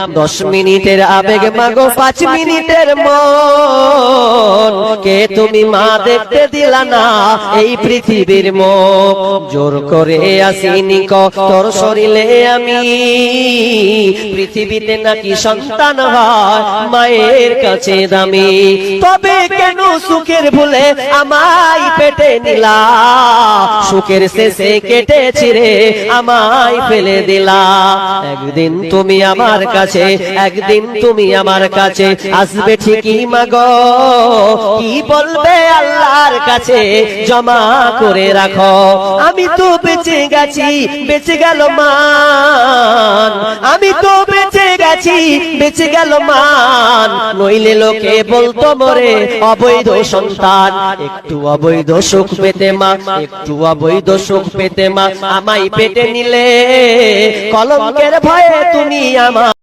10 মিনিটের আবেগ মাগো 5 মিনিটের মন কে তুমি মা দেখতে দিলা না এই পৃথিবীর মুখ জোর করে আসিনি তোর শরীরে আমি পৃথিবীতে নাকি সন্তান হয় মায়ের কাছে দামি তবে কেন সুখের ভুলে আমায় পেটে নিলা সুখের শেষে কেটে ছিঁড়ে আমায় ফেলে দিলা একদিন তুমি আমার কাছে একদিন তুমি আমার কাছে আসবে ঠিকই মাগো কি বলবে আল্লাহর কাছে জমা করে রাখো আমি তো বেঁচে গেছি বেঁচে গেল মান আমি তো বেঁচে গেছি বেঁচে গেল মান নইলে লোকে বলতো মোরে অবৈধ সন্তান একটু অবৈধ সুখ পেতে মা একটু অবৈধ সুখ পেতে মা আমায় পেটে নিলে কলঙ্কের ভয়ে তুমি আমার